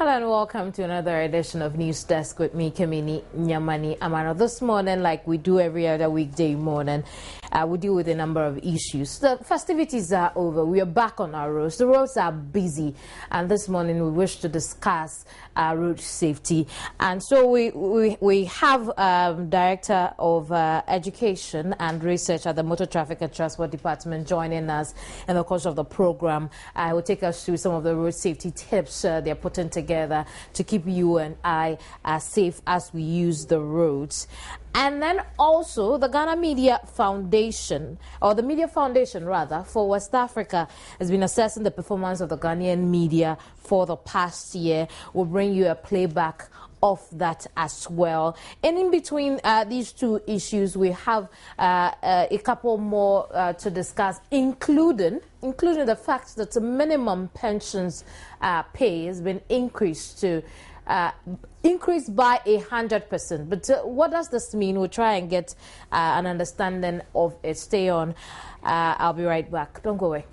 Hello and welcome to another edition of News Desk with me, Kamini Nyamani Amano. This morning, like we do every other weekday morning, we deal with a number of issues. The festivities are over. We are back on our roads. The roads are busy. And this morning, we wish to discuss road safety. And so we have Director of Education and Research at the Motor Traffic and Transport Department joining us in the course of the program. Will take us through some of the road safety tips they're putting together to keep you and I as safe as we use the roads. And then also the Ghana Media Foundation, or the Media Foundation rather, for West Africa has been assessing the performance of the Ghanaian media for the past year. We'll bring you a playback of that as well. And in between these two issues, we have a couple more to discuss, including the fact that the minimum pensions pay has been increased by 100%. But what does this mean? We'll try and get an understanding of it. Stay on. I'll be right back. Don't go away.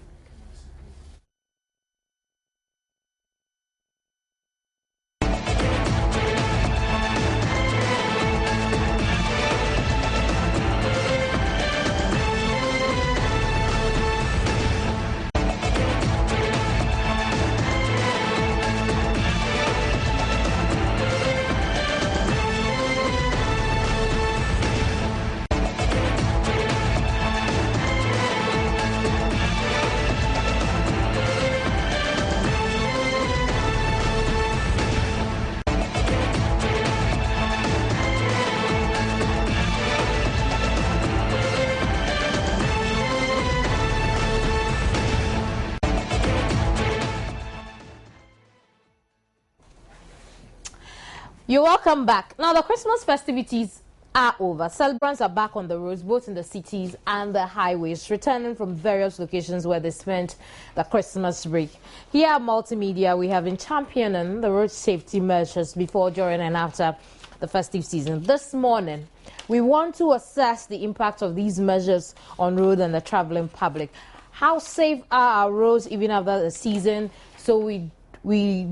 You're welcome back. Now, the Christmas festivities are over. Celebrants are back on the roads, both in the cities and the highways, returning from various locations where they spent the Christmas break. Here at Multimedia, we have been championing the road safety measures before, during, and after the festive season. This morning, we want to assess the impact of these measures on road and the traveling public. How safe are our roads even after the season, so we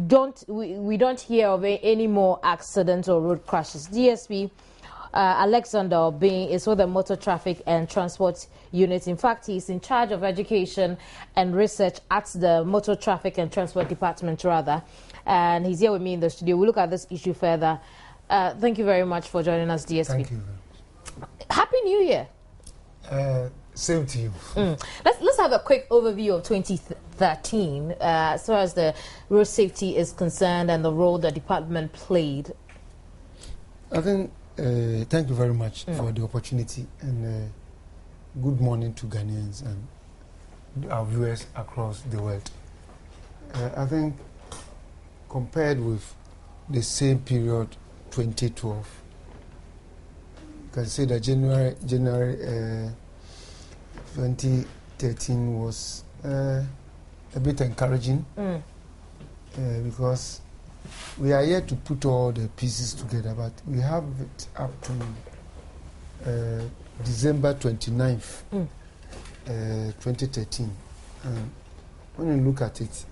don't hear of any more accidents or road crashes? DSP Alexander Obin is with the Motor Traffic and Transport Unit. In fact, he's in charge of education and research at the Motor Traffic and Transport Department, rather. And he's here with me in the studio. We'll look at this issue further. Thank you very much for joining us, DSP. Thank you. Happy New Year. Same to you. Let's have a quick overview of 2013 as far as the road safety is concerned and the role the department played. I think thank you very much for the opportunity, and good morning to Ghanaians and our viewers across the world. I think compared with the same period 2012, you can say that January 2013 was a bit encouraging because we are yet to put all the pieces together, but we have it up to December 29th, 2013. When you look at it,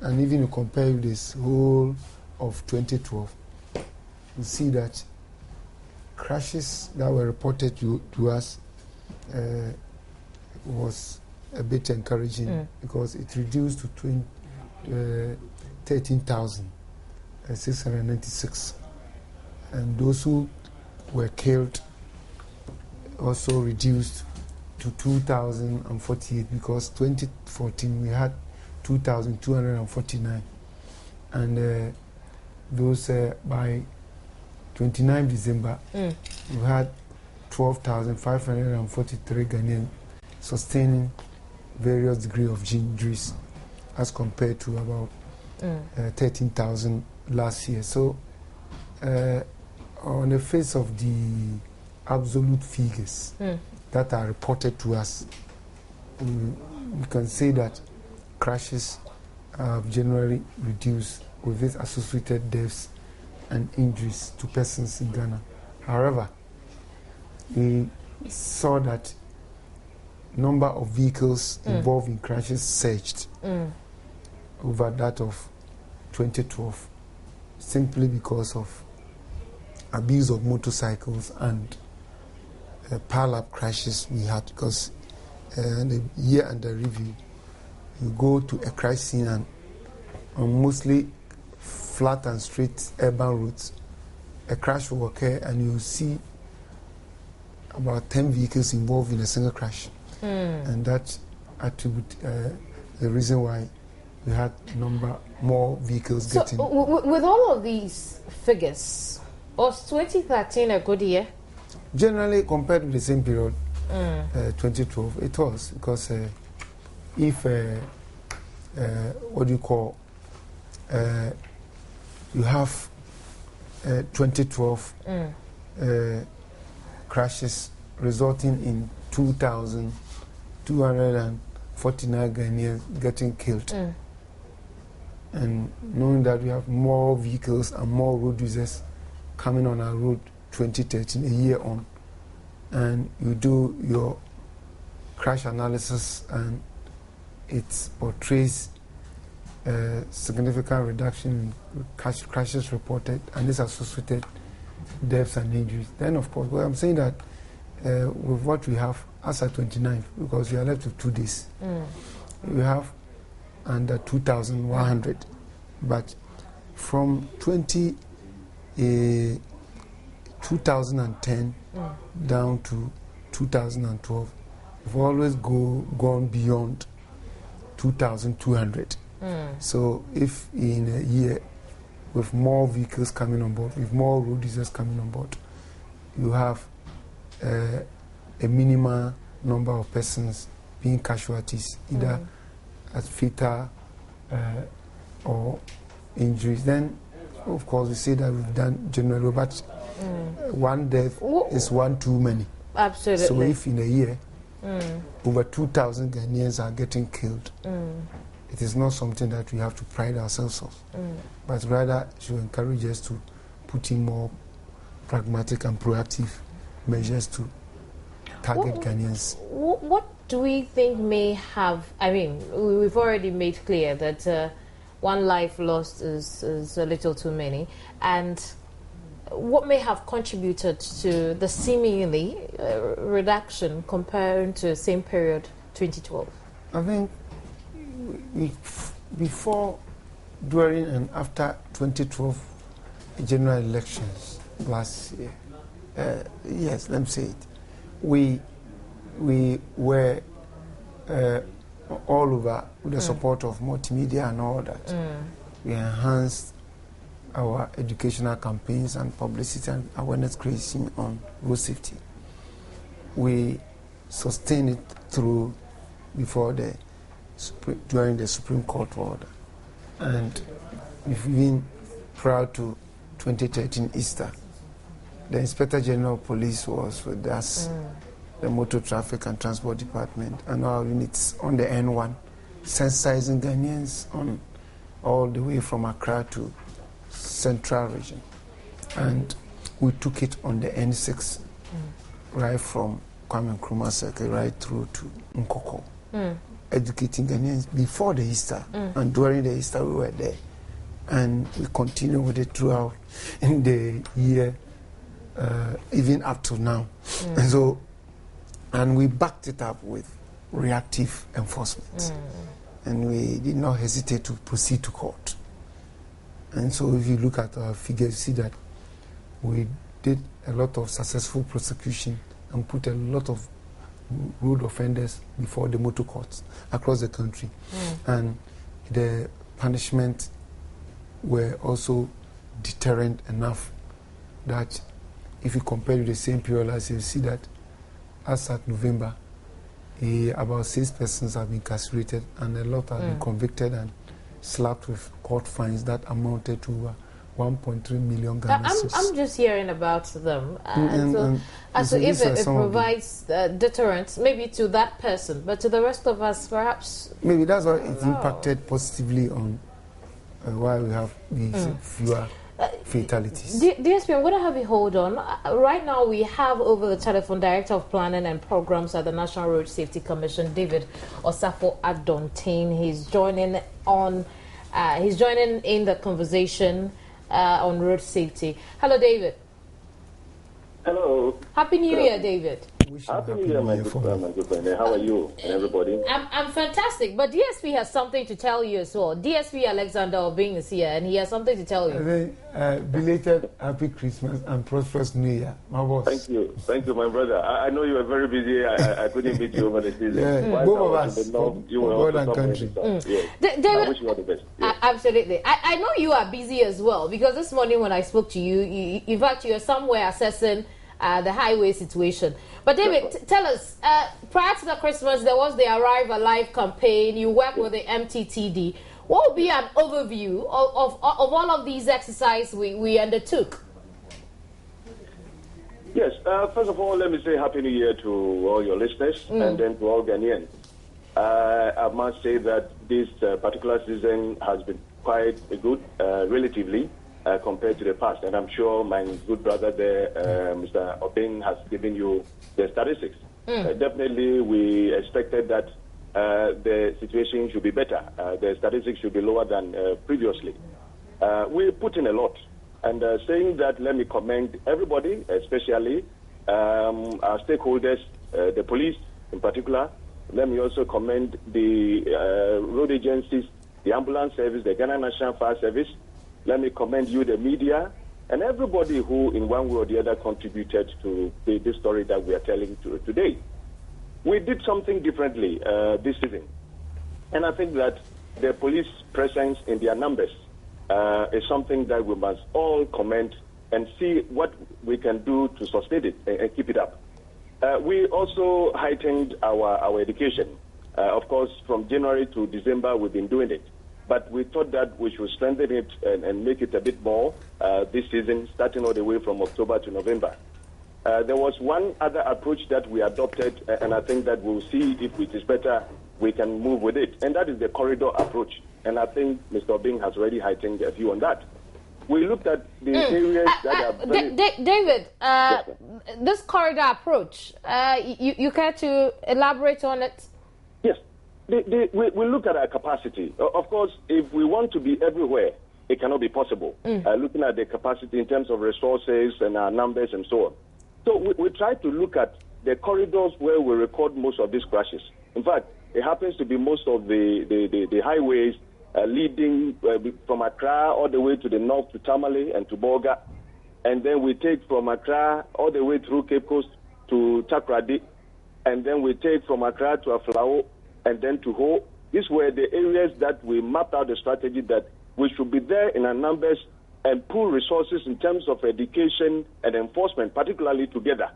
and even you compare this whole of 2012, you see that crashes that were reported to us was a bit encouraging because it reduced to 13,696, and those who were killed also reduced to 2,048, because 2014 we had 2,249, and those by 29 December we had 12,543 Ghanaian sustaining various degree of injuries, as compared to about 13,000 last year. So on the face of the absolute figures that are reported to us, we can say that crashes have generally reduced, with its associated deaths and injuries to persons in Ghana. However, we saw that number of vehicles involved in crashes surged over that of 2012. simply because of abuse of motorcycles and pile-up crashes we had, because the year under review, you go to a crash scene and on mostly flat and straight urban routes, a crash will occur and you see about 10 vehicles involved in a single crash. And that attribute the reason why we had more vehicles getting. With all of these figures, was 2013 a good year? Generally, compared with the same period, 2012, it was, because if what do you call, you have 2012 crashes resulting in 2,249 Ghanaians getting killed. And knowing that we have more vehicles and more road users coming on our road 2013, a year on, and you do your crash analysis and it portrays a significant reduction in crashes reported and this associated deaths and injuries, then of course, well, I'm saying that with what we have as at 29th, because we are left with 2 days, we have under 2,100, but from 2010 down to 2012, we've always gone beyond 2,200. So if in a year, with more vehicles coming on board, with more road users coming on board, you have a minimal number of persons being casualties, either as fatal or injuries, then of course we say that we've done generally, but one death is one too many. Absolutely. So if in a year over 2,000 Ghanaians are getting killed, it is not something that we have to pride ourselves of, but rather should encourage us to put in more pragmatic and proactive measures to target Ghanaians. What do we think may have, I mean, we've already made clear that one life lost is a little too many, and what may have contributed to the seemingly reduction compared to the same period 2012? I think before, during and after 2012 general elections last year, yes, let me say it, we were all over with the support of multimedia and all that. We enhanced our educational campaigns and publicity and awareness creation on road safety. We sustained it through during the Supreme Court order. And we've been proud to 2013 Easter. The Inspector General of Police was with us, the Motor Traffic and Transport Department, and our units on the N1, sensitizing Ghanaians on all the way from Accra to Central Region. And we took it on the N6, right from Kwame Nkrumah Circle right through to Nkoko, educating Ghanaians before the Easter, and during the Easter we were there. And we continue with it throughout in the year, even up to now. And we backed it up with reactive enforcement. And we did not hesitate to proceed to court. And so if you look at our figures, you see that we did a lot of successful prosecution and put a lot of road offenders before the motor courts across the country. And the punishment were also deterrent enough that if you compare to the same period last year, you see that as at November, about 6 persons have been incarcerated and a lot have been convicted and slapped with court fines that amounted to 1.3 million Ghana cedis. I'm just hearing about them. So if it provides deterrence, maybe to that person, but to the rest of us, perhaps... Maybe that's why it impacted positively on why we have these fewer fatalities. DSP, I'm going to have you hold on. Right now, we have over the telephone Director of Planning and Programs at the National Road Safety Commission, David Osafo Adontain. He's joining in the conversation on road safety. Hello, David. Hello. Happy New Year, David. Happy New Year, my good friend. How are you and everybody? I'm fantastic, but DSP has something to tell you as well. DSP Alexander Obing is here, and he has something to tell you. Belated Happy Christmas and prosperous New Year, my boss. Thank you, my brother. I know you were very busy. I couldn't meet you over the season. Yeah, both of us. You were God and country. Yes. David, I wish you all the best. Yes. Absolutely. I know you are busy as well, because this morning when I spoke to you, in fact, you are somewhere assessing the highway situation. But David, tell us, prior to the Christmas, there was the Arrive Alive campaign. You worked with the MTTD. What would be an overview of all of these exercises we undertook? Yes. First of all, let me say Happy New Year to all your listeners and then to all Ghanaians. I must say that this particular season has been quite good, relatively, compared to the past. And I'm sure my good brother there, Mr. Obing, has given you the statistics. Definitely, we expected that the situation should be better. The statistics should be lower than previously. We put in a lot. And saying that, let me commend everybody, especially our stakeholders, the police in particular. Let me also commend the road agencies, the ambulance service, the Ghana National Fire Service. Let me commend you, the media, and everybody who in one way or the other contributed to this story that we are telling today. We did something differently this season. And I think that the police presence in their numbers is something that we must all commend and see what we can do to sustain it and keep it up. We also heightened our education. Of course, from January to December, we've been doing it. But we thought that we should strengthen it and make it a bit more this season, starting all the way from October to November. There was one other approach that we adopted, and I think that we'll see if it is better, we can move with it, and that is the corridor approach. And I think Mr. Bing has already heightened a view on that. We looked at the areas that are very... David, this corridor approach, you care to elaborate on it? Yes. We look at our capacity. Of course, if we want to be everywhere, it cannot be possible. Looking at the capacity in terms of resources and our numbers and so on. So we try to look at the corridors where we record most of these crashes. In fact, it happens to be most of the highways leading from Accra all the way to the north to Tamale and to Bolga. And then we take from Accra all the way through Cape Coast to Takoradi. And then we take from Accra to Aflao and then to Ho. These were the areas that we mapped out the strategy that we should be there in our numbers and pool resources in terms of education and enforcement, particularly together.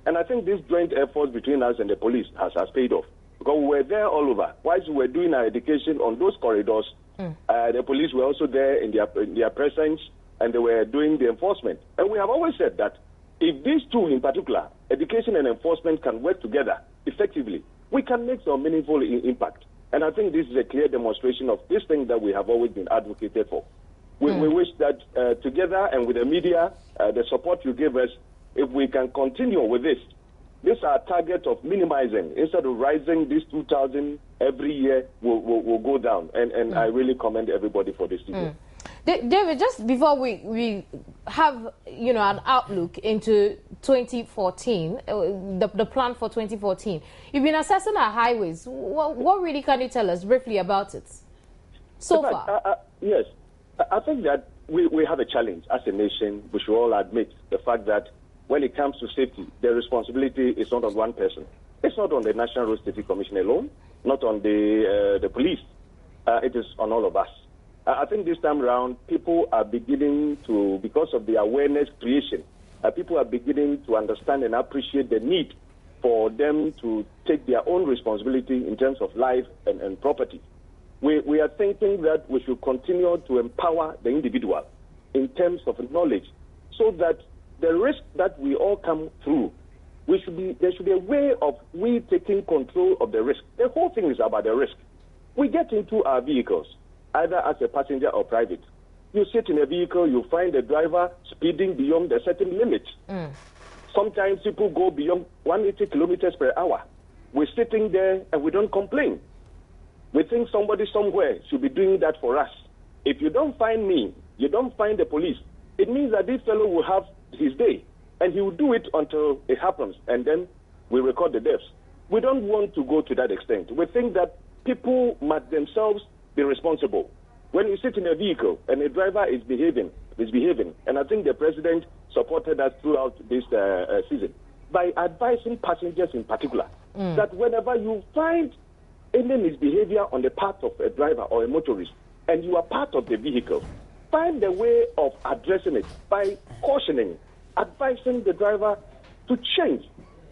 And I think this joint effort between us and the police has paid off. Because we were there all over. Whilst we were doing our education on those corridors, the police were also there in their presence, and they were doing the enforcement. And we have always said that if these two in particular, education and enforcement, can work together effectively, we can make some meaningful impact. And I think this is a clear demonstration of this thing that we have always been advocated for. We wish that together and with the media, the support you give us, if we can continue with this is our target of minimizing. Instead of rising this 2,000 every year, will go down. And I really commend everybody for this. David, just before we have an outlook into 2014, the plan for 2014, you've been assessing our highways. What really can you tell us briefly about it so far? Yes, I think that we have a challenge as a nation. We should all admit the fact that when it comes to safety, the responsibility is not on one person. It's not on the National Road Safety Commission alone, not on the police. It is on all of us. I think this time around, people are beginning to, because of the awareness creation, people are beginning to understand and appreciate the need for them to take their own responsibility in terms of life and property. We are thinking that we should continue to empower the individual in terms of knowledge so that the risk that we all come through, there should be a way of we taking control of the risk. The whole thing is about the risk. We get into our vehicles, either as a passenger or private. You sit in a vehicle, you find the driver speeding beyond a certain limit. Sometimes people go beyond 180 kilometers per hour. We're sitting there and we don't complain. We think somebody somewhere should be doing that for us. If you don't find me you don't find the police, it means that this fellow will have his day, and he will do it until it happens, and then we record the deaths. We don't want to go to that extent. We think that people must themselves be responsible. When you sit in a vehicle and a driver is behaving, and I think the president supported us throughout this season by advising passengers in particular that whenever you find any misbehavior on the part of a driver or a motorist and you are part of the vehicle, find a way of addressing it by cautioning, advising the driver to change.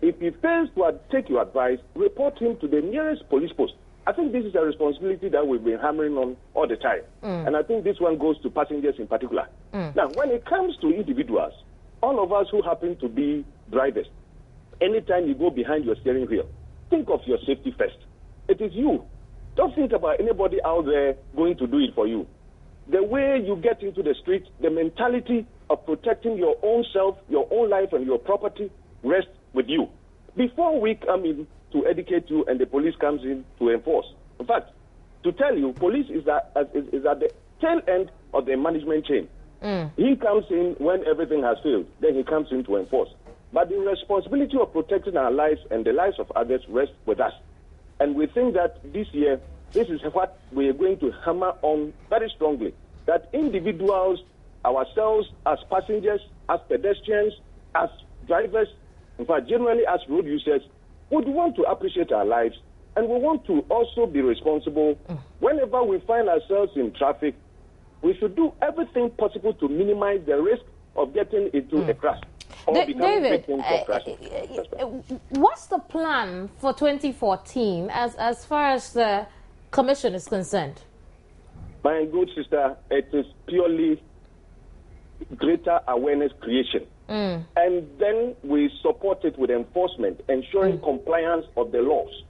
If he fails to take your advice, report him to the nearest police post. I think this is a responsibility that we've been hammering on all the time. And I think this one goes to passengers in particular. Now, when it comes to individuals, all of us who happen to be drivers, anytime you go behind your steering wheel, think of your safety first. It is you. Don't think about anybody out there going to do it for you. The way you get into the street, the mentality of protecting your own self, your own life, and your property rests with you. Before we come in to educate you and the police comes in to enforce. In fact, to tell you, police is at the tail end of the management chain. He comes in when everything has failed. Then he comes in to enforce. But the responsibility of protecting our lives and the lives of others rests with us. And we think that this year, this is what we are going to hammer on very strongly, that individuals, ourselves as passengers, as pedestrians, as drivers, in fact, generally as road users, would want to appreciate our lives, and we want to also be responsible. Whenever we find ourselves in traffic, we should do everything possible to minimize the risk of getting into a crash or becoming victims of crashes. What's the plan for 2014 as far as the Commission is concerned? My good sister, it is purely greater awareness creation. And then we support it with enforcement, ensuring compliance of the laws.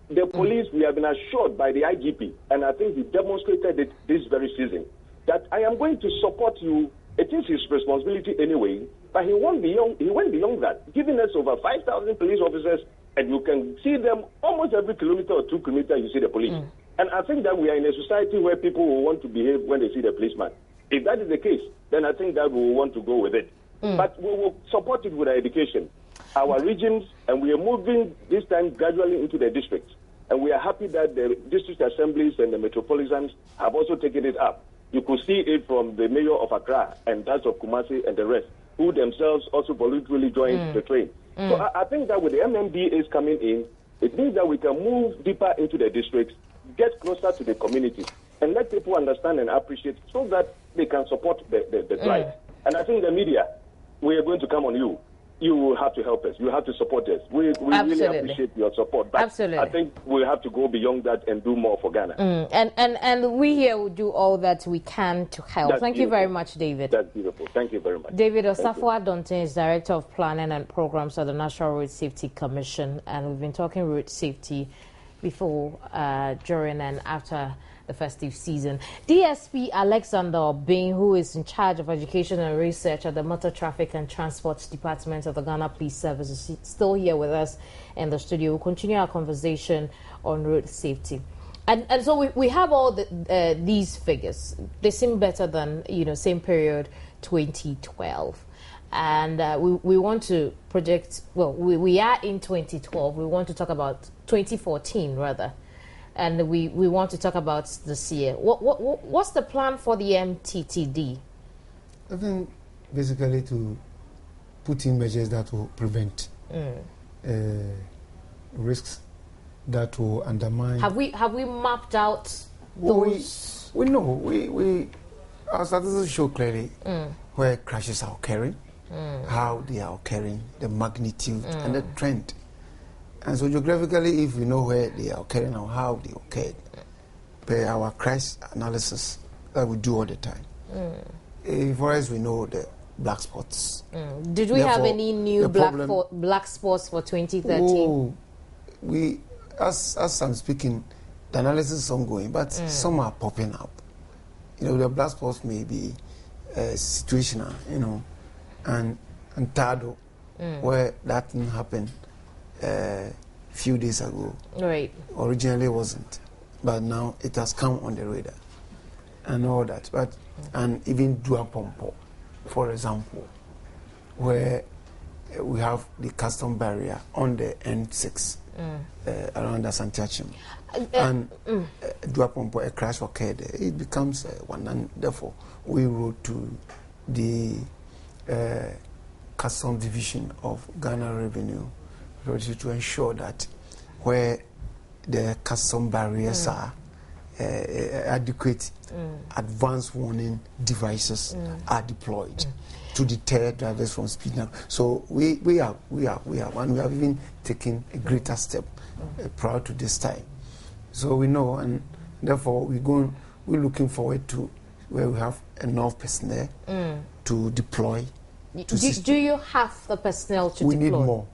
The police, we have been assured by the IGP, and I think he demonstrated it this very season, that I am going to support you. It is his responsibility anyway, but he went beyond that, giving us over 5,000 police officers, and you can see them almost every kilometer or 2 kilometers, you see the police. And I think that we are in a society where people will want to behave when they see the policeman. If that is the case, then I think that we will want to go with it. But we will support it with our education, our regions, and we are moving this time gradually into the districts. And we are happy that the district assemblies and the metropolitans have also taken it up. You could see it from the mayor of Accra and that of Kumasi and the rest, who themselves also voluntarily joined the train. So I think that with the MMDAs coming in, it means that we can move deeper into the districts, get closer to the communities, and let people understand and appreciate so that they can support the drive. And I think the media, we are going to come on you. You will have to help us. You have to support us. We really appreciate your support. But I think we have to go beyond that and do more for Ghana. And we here will do all that we can to help. Thank you very much, David. That's beautiful. Thank you very much. David Osafo-Adonten is Director of Planning and Programs at the National Road Safety Commission. And we've been talking road safety before, during and after the festive season. DSP Alexander Obin, who is in charge of education and research at the Motor Traffic and Transport Department of the Ghana Police Service, is still here with us in the studio. We'll continue our conversation on road safety. And so we have all these figures. They seem better than, same period 2012. And we want to project, well, we are in 2012. We want to talk about 2014 rather. And we want to talk about this year. What's the plan for the MTTD? I think basically to put in measures that will prevent risks that will undermine. Have we mapped out those? We know. Our statistics show clearly where crashes are occurring, how they are occurring, the magnitude and the trend. And so geographically, if we know where they are occurring or how they occurred, by our crash analysis that we do all the time. For us, we know the black spots. Did we have any new black spots for 2013? We, as I'm speaking, the analysis is ongoing, but some are popping up. The black spots may be situational, and Tado, where that thing happened few days ago. Right. Originally wasn't, but now it has come on the radar. and all that. But and even Duapompo, for example, where we have the custom barrier on the N6 around Asantiachim, and Duapompo, a crash occurred. It becomes one, and therefore we wrote to the custom division of Ghana Revenue to ensure that where the custom barriers are, adequate advanced warning devices are deployed to deter drivers from speeding up. So we have, and we have even taken a greater step prior to this time. So we know, and therefore we're looking forward to where we have enough personnel to deploy. Do you have the personnel to deploy? We need more.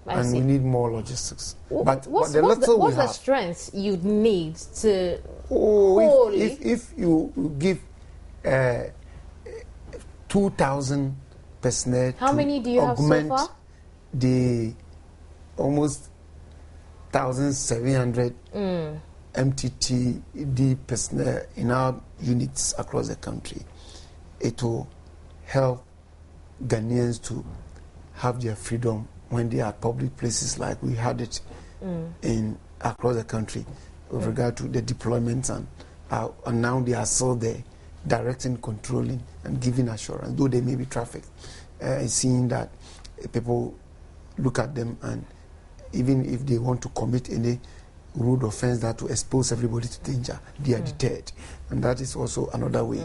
And we need more logistics. But what's the strength you'd need to if you give 2,000 personnel, how many do you have so far? The almost 1,700 MTTD personnel in our units across the country. It will help Ghanaians to have their freedom when they are at public places like we had it in across the country with regard to the deployments, and now they are still there directing, controlling and giving assurance, though they may be trafficked, seeing that people look at them, and even if they want to commit any rude offense that will expose everybody to danger, they are deterred. And that is also another way.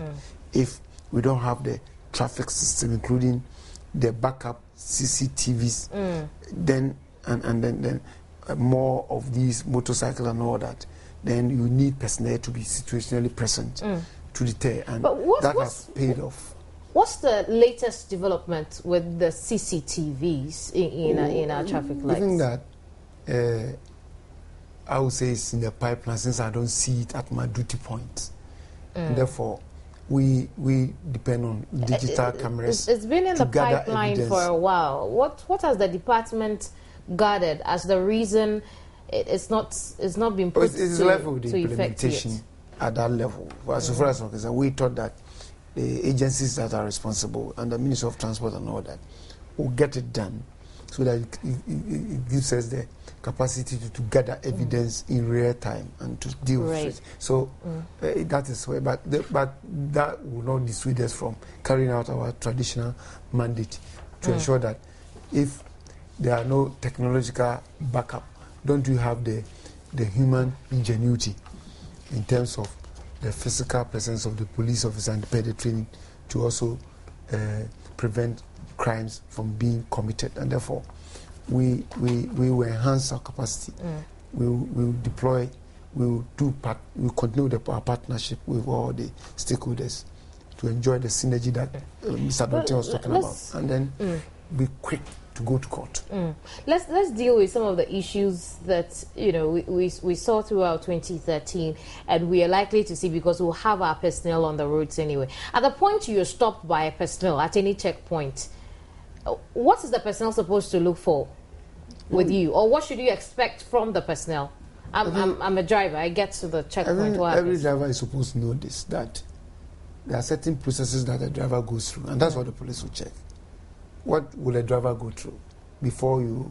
If we don't have the traffic system, including the backup CCTVs, then more of these motorcycles and all that, then you need personnel to be situationally present to deter, and that has paid off. What's the latest development with the CCTVs in our traffic lights? I think that I would say it's in the pipeline, since I don't see it at my duty point. And therefore, we depend on digital cameras. It's been in the pipeline for a while. What has the department gathered as the reason it's not been put it's to left with the effect implementation yet? At that level. So far as concerned, we thought that the agencies that are responsible and the Ministry of Transport and all that will get it done, so that it gives us the capacity to gather evidence in real time and to deal with it. So that is why, but that will not dissuade us from carrying out our traditional mandate to ensure that if there are no technological backup, don't we have the human ingenuity in terms of the physical presence of the police officer and the training to also prevent crimes from being committed. And therefore, we will enhance our capacity. We will deploy. We will continue our partnership with all the stakeholders to enjoy the synergy that Mr. Donte was talking about, and then be quick to go to court. Let's deal with some of the issues that we saw throughout 2013, and we are likely to see, because we'll have our personnel on the roads anyway. At the point you're stopped by a personnel at any checkpoint, what is the personnel supposed to look for with you, or what should you expect from the personnel? I'm a driver. I get to the checkpoint. Every driver is supposed to know this, that there are certain processes that a driver goes through, and that's what the police will check. What will a driver go through before you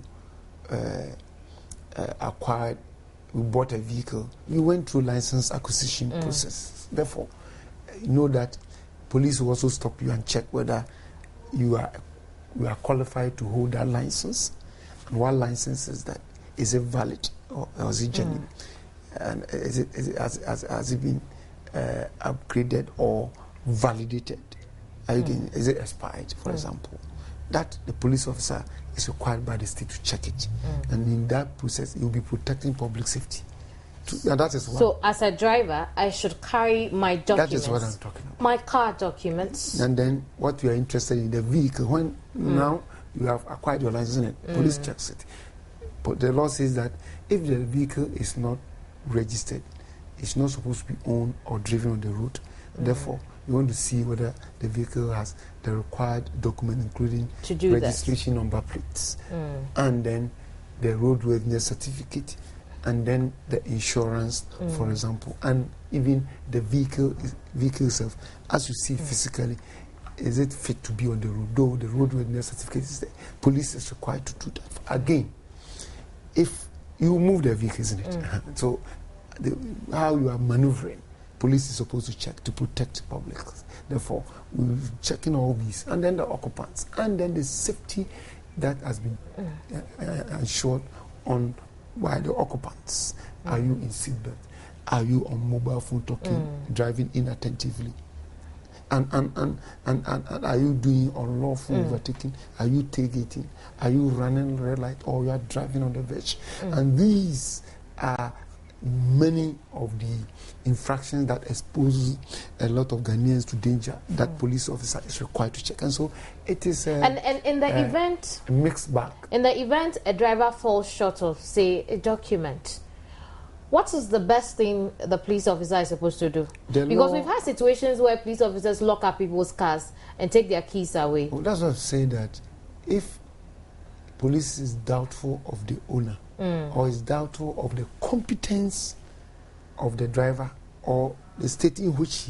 bought a vehicle? You went through license acquisition process. Therefore, you know that police will also stop you and check whether you are qualified to hold that license, and what license is that? Is it valid or is it genuine? And has it been upgraded or validated? Is it expired, for example? That the police officer is required by the state to check it, and in that process, he will be protecting public safety. And that is one. So, as a driver, I should carry my documents. That is what I'm talking about. My car documents. And then, what you are interested in, the vehicle. When now you have acquired your license, and police checks it. But the law says that if the vehicle is not registered, it's not supposed to be owned or driven on the road. Therefore, you want to see whether the vehicle has the required document, including registration number plates, and then the roadworthiness certificate, and then the insurance, for example, and even the vehicle itself. As you see physically, is it fit to be on the road? Though the roadworthiness certificate is there, police is required to do that. Again, if you move the vehicle, isn't it? So how you are maneuvering, police is supposed to check to protect the public. Therefore, we're checking all these, and then the occupants, and then the safety that has been ensured on by the occupants. Are you in seatbelt? Are you on mobile phone talking, driving inattentively? And are you doing unlawful overtaking? Are you tailgating? Are you running red light, or you are driving on the verge? And these are many of the infractions that expose a lot of Ghanaians to danger that police officer is required to check. And so it is and in the event a mixed bag. In the event a driver falls short of, say, a document, what is the best thing the police officer is supposed to do? Because we've had situations where police officers lock up people's cars and take their keys away. Well, that's what I'm saying, that if police is doubtful of the owner, or is doubtful of the competence of the driver, or the state in which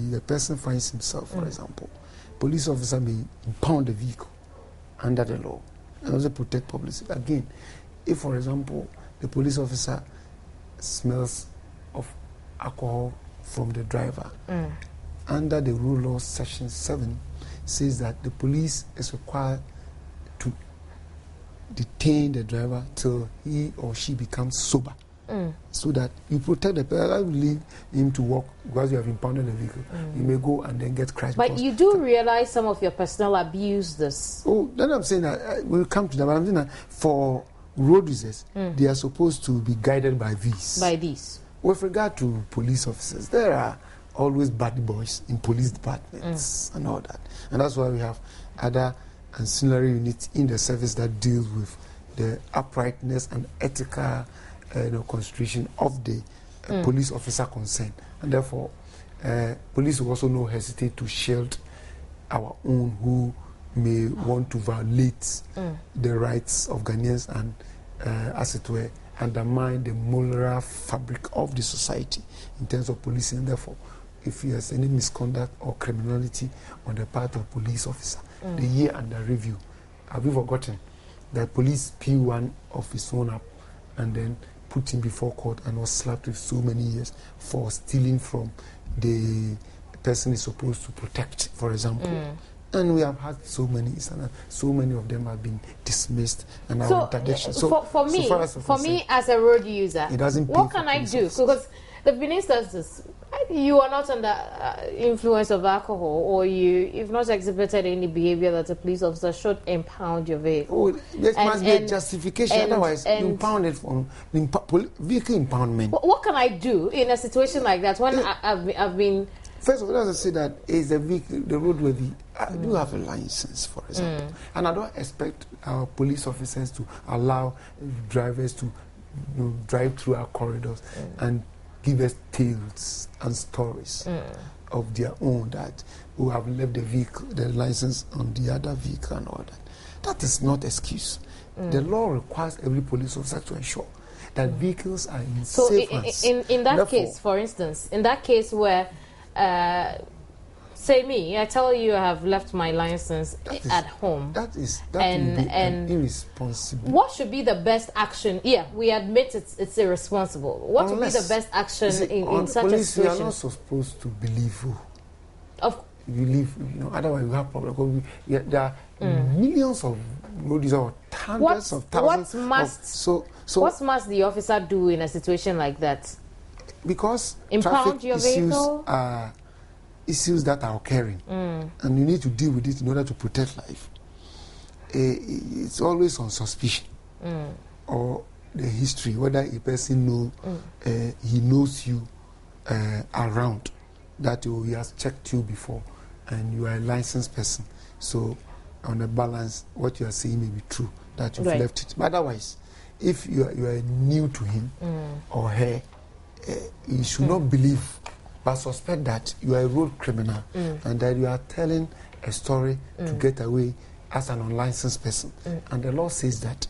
the person finds himself, for example, police officer may impound the vehicle under the law and also protect public. Again, if, for example, the police officer smells of alcohol from the driver, under the rule law section 7 says that the police is required to detain the driver till he or she becomes sober, so that you protect the person. I will leave him to walk because you have impounded the vehicle. You may go and then get crashed. But you do realize some of your personnel abuse this. Oh, then I'm saying that we'll come to that. But I'm saying that for road users, they are supposed to be guided by these. By these. With regard to police officers, there are always bad boys in police departments and all that. And that's why we have other ancillary units in the service that deals with the uprightness and ethical constitution of the police officer concerned. And therefore, police will also not hesitate to shield our own who may want to violate the rights of Ghanaians and, as it were, undermine the moral fabric of the society in terms of policing. And therefore, if there's any misconduct or criminality on the part of police officer, the year under review, have you forgotten that police P1 of his own up and then put him before court and was slapped with so many years for stealing from the person he's supposed to protect, for example. And we have had so many of them have been dismissed and our interdiction. So for me as a road user, it doesn't what can I do? Because the there have been instances you are not under influence of alcohol, or you've not exhibited any behavior that a police officer should impound your vehicle. Oh, there must be a justification, otherwise you impound it from vehicle impoundment. What can I do in a situation like that when I've been... First of all, let us say that is the vehicle, the roadworthy. I do have a license, for example, and I don't expect our police officers to allow drivers to drive through our corridors and give us tales and stories of their own that who have left the vehicle, the license on the other vehicle and all that. That is not excuse. The law requires every police officer to ensure that vehicles are in safe hands. In that case, for instance, in that case where say me, I tell you I have left my license at home. That would be irresponsible. What should be the best action? Yeah, we admit it's irresponsible. What would be the best action in such a situation? We are not supposed to believe you. Believe, otherwise we have problems. There are millions of roadies or hundreds of thousands. What must the officer do in a situation like that? Because impound your vehicle are issues that are occurring, and you need to deal with it in order to protect life. It's always on suspicion or the history, whether a person he knows you around, that he has checked you before and you are a licensed person. So on the balance, what you are saying may be true, that you've left it. But otherwise, if you are new to him or her, you should not believe, but suspect that you are a road criminal and that you are telling a story to get away as an unlicensed person. And the law says that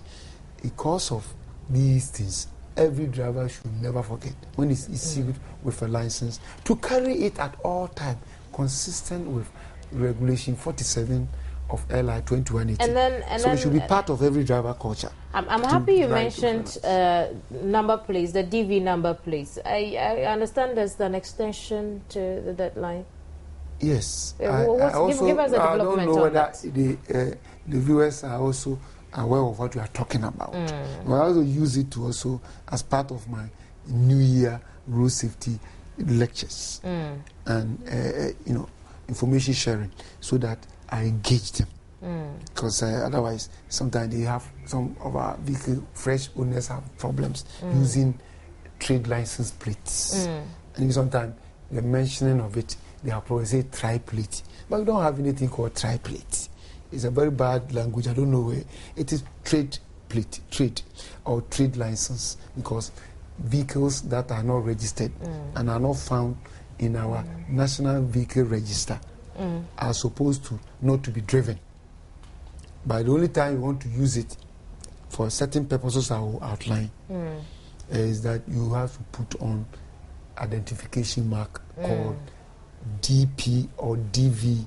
because of these things, every driver should never forget when it's issued with a license to carry it at all times, consistent with Regulation 47 of LI 2180. So it should be part of every driver culture. I'm happy you mentioned number plates, the DV number plates. I understand there's an extension to the deadline. Yes. Give us a development. I don't know whether that. The viewers are also aware of what we are talking about. I also use it to also as part of my New Year road safety lectures and information sharing, so that I engage them. Because otherwise, sometimes they have some of our vehicle fresh owners have problems using trade license plates, and sometimes the mentioning of it, they have probably say tri-plate, but we don't have anything called tri-plate. It's a very bad language. I don't know where it is. Trade plate, trade or trade license, because vehicles that are not registered and are not found in our National Vehicle Register are supposed to not to be driven. But the only time you want to use it for certain purposes I will outline is that you have to put on identification mark called DP or DV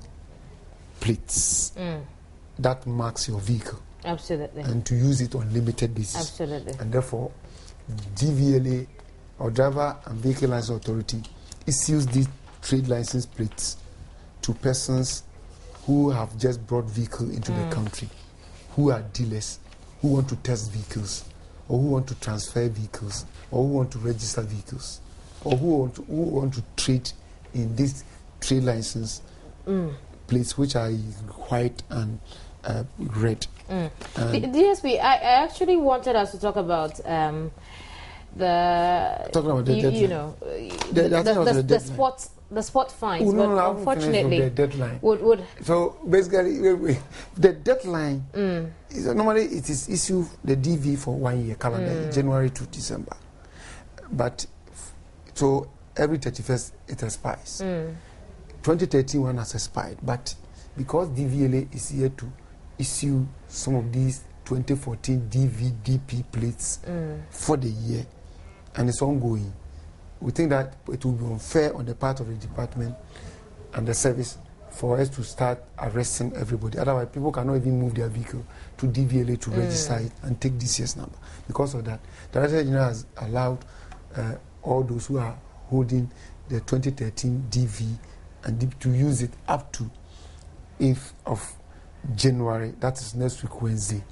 plates that marks your vehicle. Absolutely. And to use it on limited basis. Absolutely. And therefore, DVLA or Driver and Vehicle License Authority issues these trade license plates to persons who have just brought vehicle into the country, who are dealers, who want to test vehicles, or who want to transfer vehicles, or who want to register vehicles, or who want to trade in this trade license plates, which are white and red. DSP, I actually wanted us to talk about the sport fines, but unfortunately, the deadline. So basically, the deadline is normally it is issued the DV for 1 year calendar, January to December, but so every 31st it expires. 2013 one has expired, but because DVLA is here to issue some of these 2014 DP plates for the year, and it's ongoing, we think that it will be unfair on the part of the department and the service for us to start arresting everybody. Otherwise, people cannot even move their vehicle to DVLA to register it and take this year's number. Because of that, the Director General has allowed all those who are holding the 2013 DV and to use it up to 8th of January, that is next week Wednesday,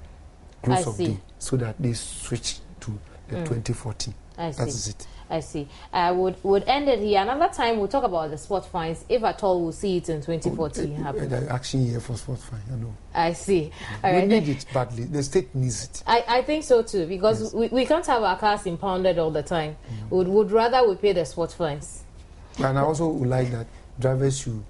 close of day, so that they switch to the 2014. That is it. I see. Would end it here. Another time we'll talk about the sport fines, if at all we'll see it in 2014 happen. The action year for sport fine, I know. I see. All right. We need it badly. The state needs it. I think so too, because we can't have our cars impounded all the time. Would rather we pay the sport fines. And I also would like that drivers should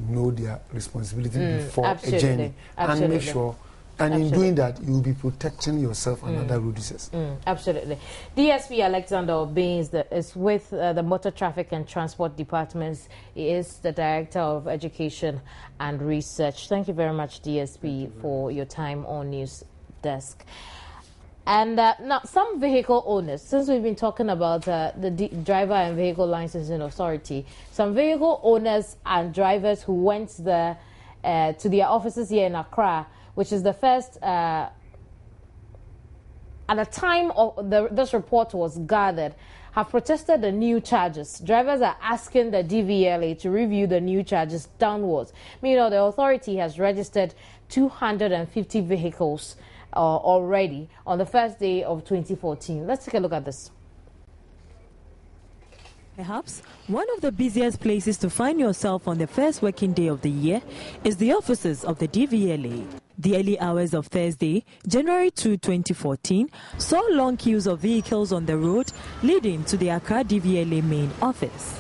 know their responsibility before a journey and make sure. And in doing that, you will be protecting yourself and other road users. Absolutely. DSP Alexander Obains is with the Motor Traffic and Transport Departments. He is the Director of Education and Research. Thank you very much, DSP, for your time on News Desk. And now, some vehicle owners, since we've been talking about the Driver and Vehicle Licensing Authority, some vehicle owners and drivers who went there to their offices here in Accra, which is the first, at the time of this report was gathered, have protested the new charges. Drivers are asking the DVLA to review the new charges downwards. Meanwhile, the authority has registered 250 vehicles already on the first day of 2014. Let's take a look at this. Perhaps one of the busiest places to find yourself on the first working day of the year is the offices of the DVLA. The early hours of Thursday, January 2, 2014, saw long queues of vehicles on the road leading to the Accra DVLA main office.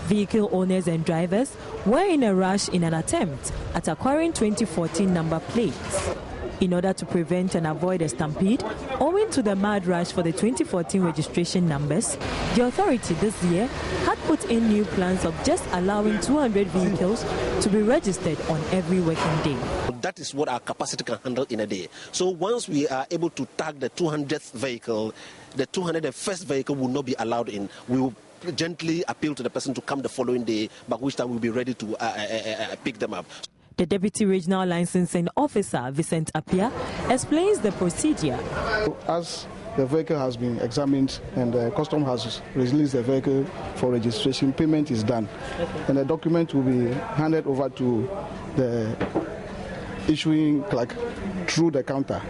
Vehicle owners and drivers were in a rush in an attempt at acquiring 2014 number plates. In order to prevent and avoid a stampede, owing to the mad rush for the 2014 registration numbers, the authority this year had put in new plans of just allowing 200 vehicles to be registered on every working day. That is what our capacity can handle in a day. So once we are able to tag the 200th vehicle, the 201st vehicle will not be allowed in. We will gently appeal to the person to come the following day, by which time we'll be ready to pick them up. The Deputy Regional Licensing Officer, Vincent Apia, explains the procedure. As the vehicle has been examined and the custom has released the vehicle for registration, payment is done. And the document will be handed over to the issuing clerk through the counter.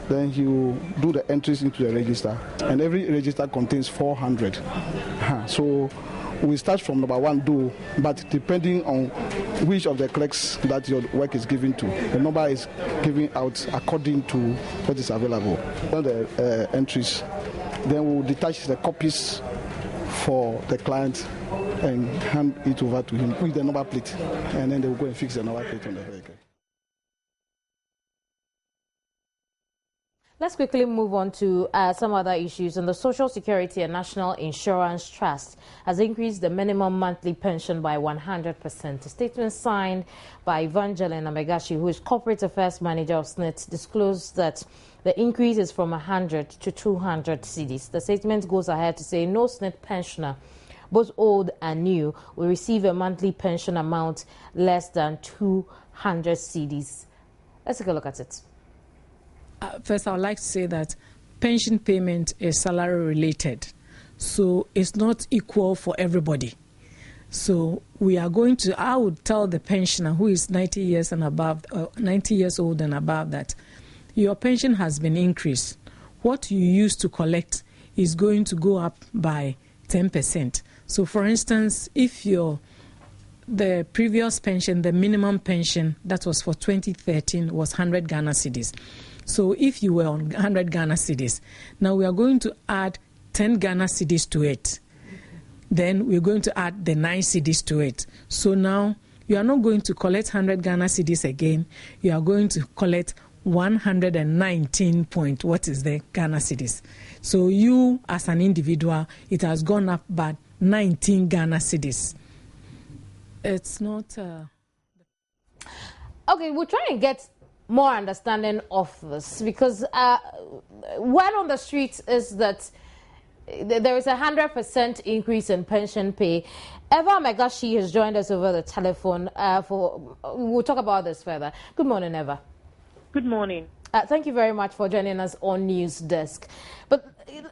Then he will do the entries into the register. And every register contains 400. So we start from number 1 though, but depending on which of the clerks that your work is given to, the number is given out according to what is available. All the entries, then we'll detach the copies for the client and hand it over to him with the number plate, and then they will go and fix the number plate on the vehicle. Let's quickly move on to some other issues. And the Social Security and National Insurance Trust has increased the minimum monthly pension by 100%. A statement signed by Evangeline Amegashi, who is Corporate Affairs Manager of SNIT, disclosed that the increase is from 100 to 200 cedis. The statement goes ahead to say no SNIT pensioner, both old and new, will receive a monthly pension amount less than 200 cedis. Let's take a look at it. First, I would like to say that pension payment is salary related, so it's not equal for everybody. So we are going to, I would tell the pensioner who is 90 years and above, 90 years old and above, that your pension has been increased. What you used to collect is going to go up by 10%. So for instance, if the previous pension, the minimum pension that was for 2013 was 100 Ghana cedis. So if you were on 100 Ghana cedis, now we are going to add 10 Ghana cedis to it. Then we're going to add the 9 cedis to it. So now you are not going to collect 100 Ghana cedis again. You are going to collect 119 point, what is the Ghana cedis? So you as an individual, it has gone up by 19 Ghana cedis. It's not... Okay, we'll try and get more understanding of this, because word on the streets is that there is 100% increase in pension pay. Eva Megashi has joined us over the telephone. We'll talk about this further. Good morning, Eva. Good morning. Thank you very much for joining us on News Desk. But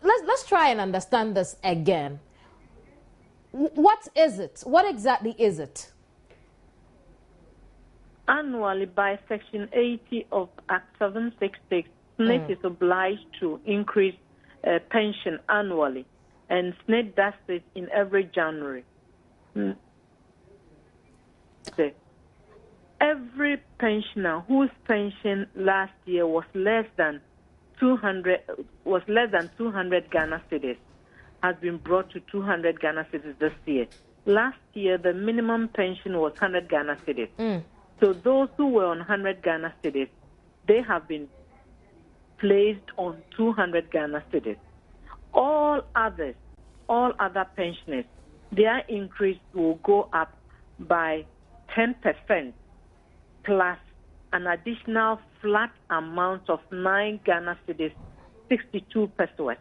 let's try and understand this again. What is it? What exactly is it? Annually, by Section 80 of Act 766, SNIT is obliged to increase pension annually, and SNIT does it in every January. Every pensioner whose pension last year was less than 200 Ghana cedis has been brought to 200 Ghana cedis this year. Last year, the minimum pension was 100 Ghana cedis. So those who were on 100 Ghana cedis, they have been placed on 200 Ghana cedis. All other pensioners, their increase will go up by 10% plus an additional flat amount of 9 Ghana cedis, 62 pesos.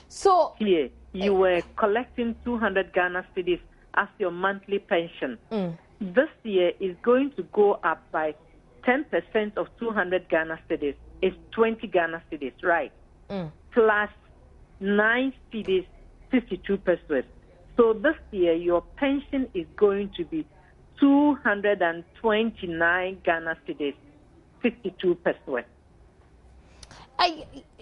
So here, you were collecting 200 Ghana cedis as your monthly pension. This year is going to go up by 10% of 200 Ghana cedis. It's 20 Ghana cedis, right? Plus 9 cedis, 52 pesos. So this year, your pension is going to be 229 Ghana cedis, 52 pesos.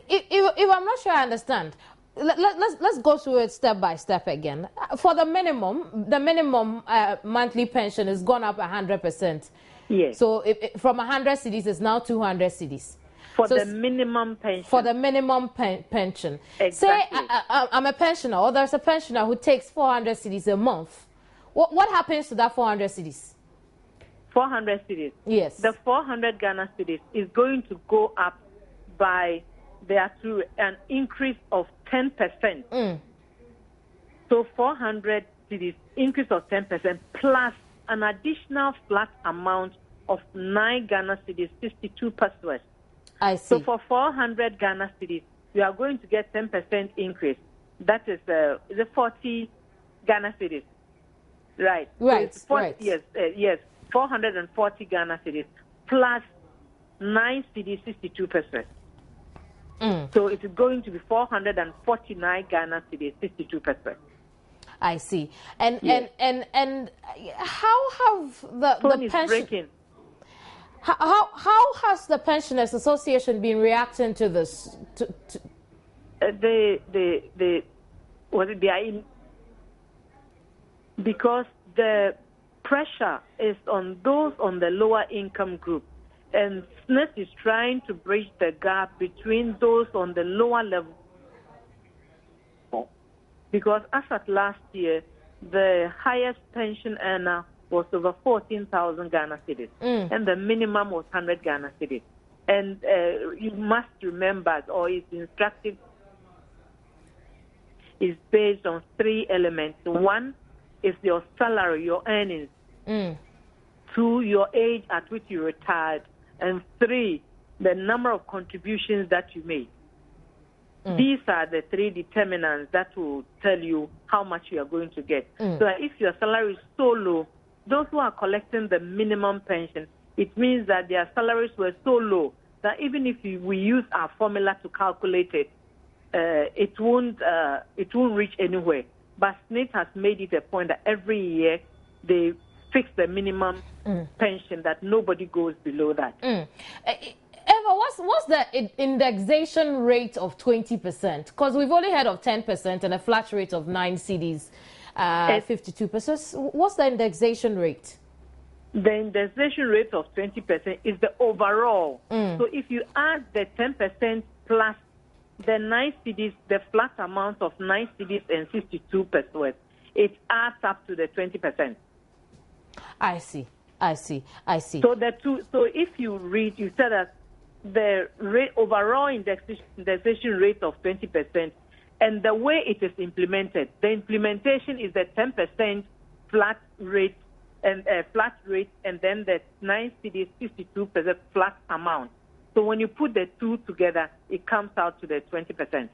If I'm not sure I understand, let's go through it step by step again. For the minimum monthly pension has gone up 100%. Yes. So from 100 cedis, it's now 200 cedis. For the minimum pension. For the minimum pension. Exactly. Say I'm a pensioner, or there's a pensioner who takes 400 cedis a month. What happens to that 400 cedis? 400 cedis. Yes. The 400 Ghana cedis is going to go up by an increase of 10%. So 400 cedis, increase of 10%, plus an additional flat amount of 9 Ghana cedis, 62 pesos. I see. So for 400 Ghana cedis, you are going to get 10% increase. That is the 40 Ghana cedis. Right. Right. So 40, right. Yes. 440 Ghana cedis plus 9 cedis, 62 pesos. So it is going to be 449 Ghana cedis, 62 pesos. I see. And how have the pension breaking. How has the Pensioners Association been reacting to this? Because the pressure is on those on the lower income group, and SNET is trying to bridge the gap between those on the lower level. Because as of last year, the highest pension earner was over 14,000 Ghana cedis, and the minimum was 100 Ghana cedis. And you must remember, or it's instructive, is based on 3 elements. 1 is your salary, your earnings. 2, your age at which you retired. And 3, the number of contributions that you made. These are the 3 determinants that will tell you how much you are going to get. So if your salary is so low, those who are collecting the minimum pension, it means that their salaries were so low that even if we use our formula to calculate it, it won't reach anywhere. But SNIT has made it a point that every year they fix the minimum pension, that nobody goes below that. Eva, what's the indexation rate of 20%? Because we've only heard of 10% and a flat rate of 9 cedis, 52 pesos. What's the indexation rate? The indexation rate of 20% is the overall. So if you add the 10% plus the 9 cedis, the flat amount of 9 cedis and 62 pesos, it adds up to the 20%. I see. So if you read, you said that the overall indexation rate of 20%, and the way it is implemented, the implementation is the 10% flat rate, and then the 9 cedis 52% flat amount. So when you put the 2 together, it comes out to the 20%.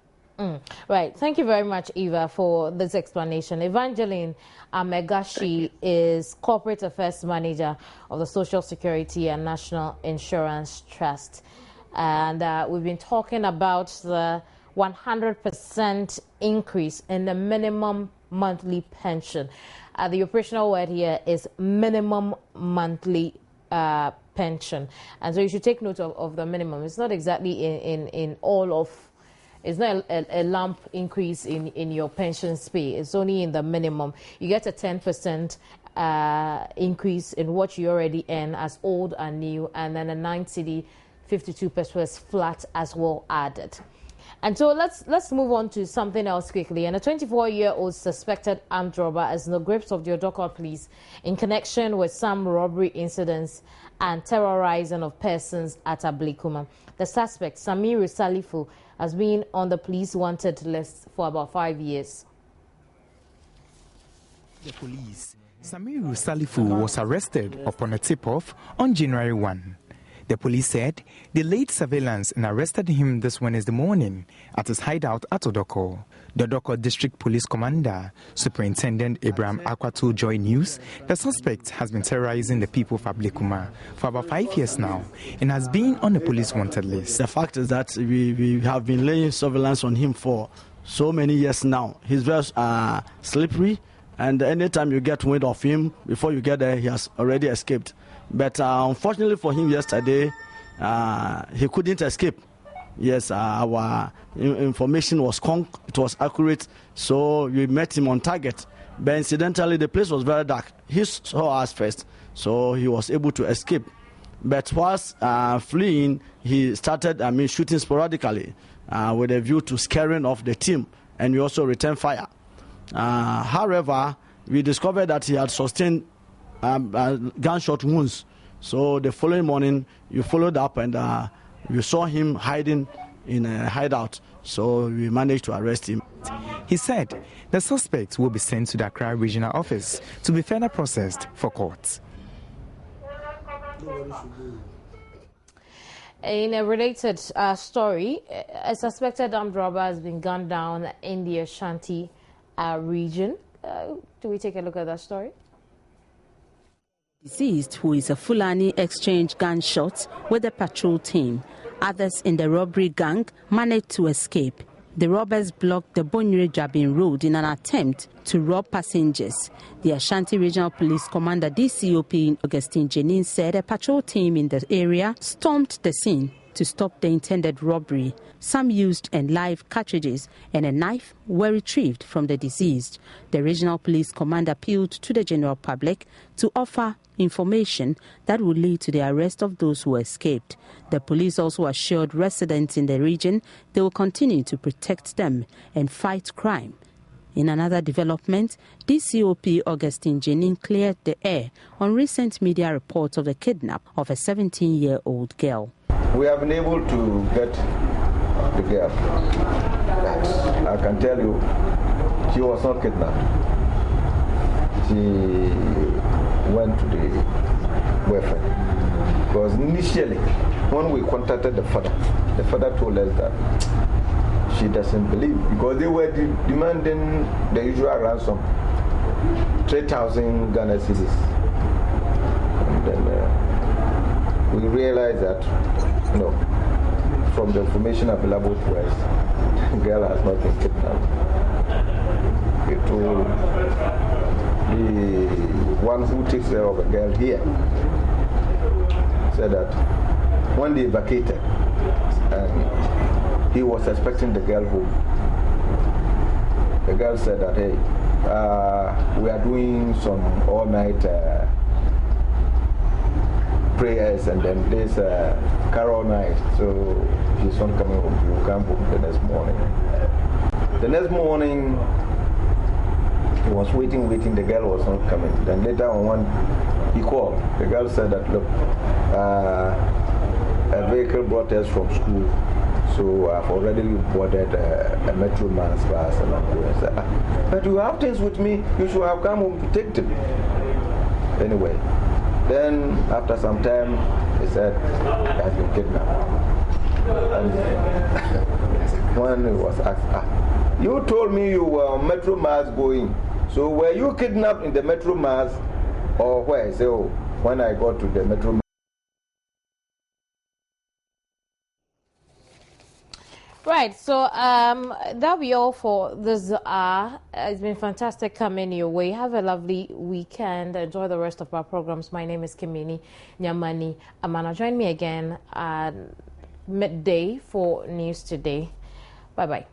Right. Thank you very much, Eva, for this explanation. Evangeline Amegashi is Corporate Affairs Manager of the Social Security and National Insurance Trust. And we've been talking about the 100% increase in the minimum monthly pension. The operational word here is minimum monthly pension. And so you should take note of the minimum. It's not exactly in all of... It's not a lump increase in your pension pay. It's only in the minimum. You get a 10% increase in what you already earn as old and new, and then a 9 cedi 52 pesos flat as well added. And so let's move on to something else quickly. And a 24-year-old suspected armed robber is in the grips of the Odoko police in connection with some robbery incidents and terrorizing of persons at Ablikuma. The suspect, Samiru Salifu, has been on the police wanted list for about 5 years. The police, Samiru Salifu was arrested upon a tip-off on January 1. The police said they laid surveillance and arrested him this Wednesday morning at his hideout at Odoko. The Odoko District Police Commander, Superintendent Abraham Akwa told Joynews, the suspect has been terrorizing the people of Ablikuma for about 5 years now and has been on the police wanted list. The fact is that we have been laying surveillance on him for so many years now. He's very slippery, and anytime you get wind of him, before you get there, he has already escaped. But unfortunately for him yesterday, he couldn't escape. Yes, our information was it was accurate, so we met him on target. But incidentally, the place was very dark. He saw us first, so he was able to escape. But whilst fleeing, he started shooting sporadically with a view to scaring off the team, and we also returned fire. However, we discovered that he had sustained gunshot wounds So the following morning, you followed up and you saw him hiding in a hideout. So we managed to arrest him. He said the suspect will be sent to the Accra Regional Office to be further processed for court. In a related story, a suspected armed robber has been gunned down in the Ashanti region. Do we take a look at that story? Deceased, who is a Fulani, exchanged gunshots with the patrol team. Others in the robbery gang managed to escape. The robbers blocked the Bonyere Jabin Road in an attempt to rob passengers. The Ashanti Regional Police Commander DCOP Augustine Jenin said a patrol team in the area stormed the scene to stop the intended robbery. Some used and live cartridges and a knife were retrieved from the deceased. The regional police commander appealed to the general public to offer information that would lead to the arrest of those who escaped. The police also assured residents in the region they will continue to protect them and fight crime. In another development, DCOP Augustine Jenin cleared the air on recent media reports of the kidnap of a 17-year-old girl. We have been able to get the girl. I can tell you, she was not kidnapped. She went to the boyfriend. Because initially, when we contacted the father told us that she doesn't believe, because they were demanding the usual ransom, 3,000 Ghana cedis. And then we realized that, no, from the information available to us, the girl has not been kidnapped. It will be one who takes care of a girl here said that when they vacated and he was expecting the girl home, the girl said that, hey, we are doing some all-night prayers and then there's carol night, so she's not coming home. She will come home the next morning. The next morning, he was waiting, the girl was not coming. Then later on, when he called, the girl said that, look, a vehicle brought us from school, so I've already boarded a Metro Mass bus. And I said, but you have things with me, you should have come home to take them. Anyway, then after some time, he said he has been kidnapped. And when he was asked, you told me you were on Metro Mass going, so were you kidnapped in the Metro Mass or where? I said, oh, when I got to the Metro Mass. Right, so that'll be all for this hour. It's been fantastic coming your way. Have a lovely weekend. Enjoy the rest of our programs. My name is Kimini Nyamani Amana. Join me again at midday for News Today. Bye-bye.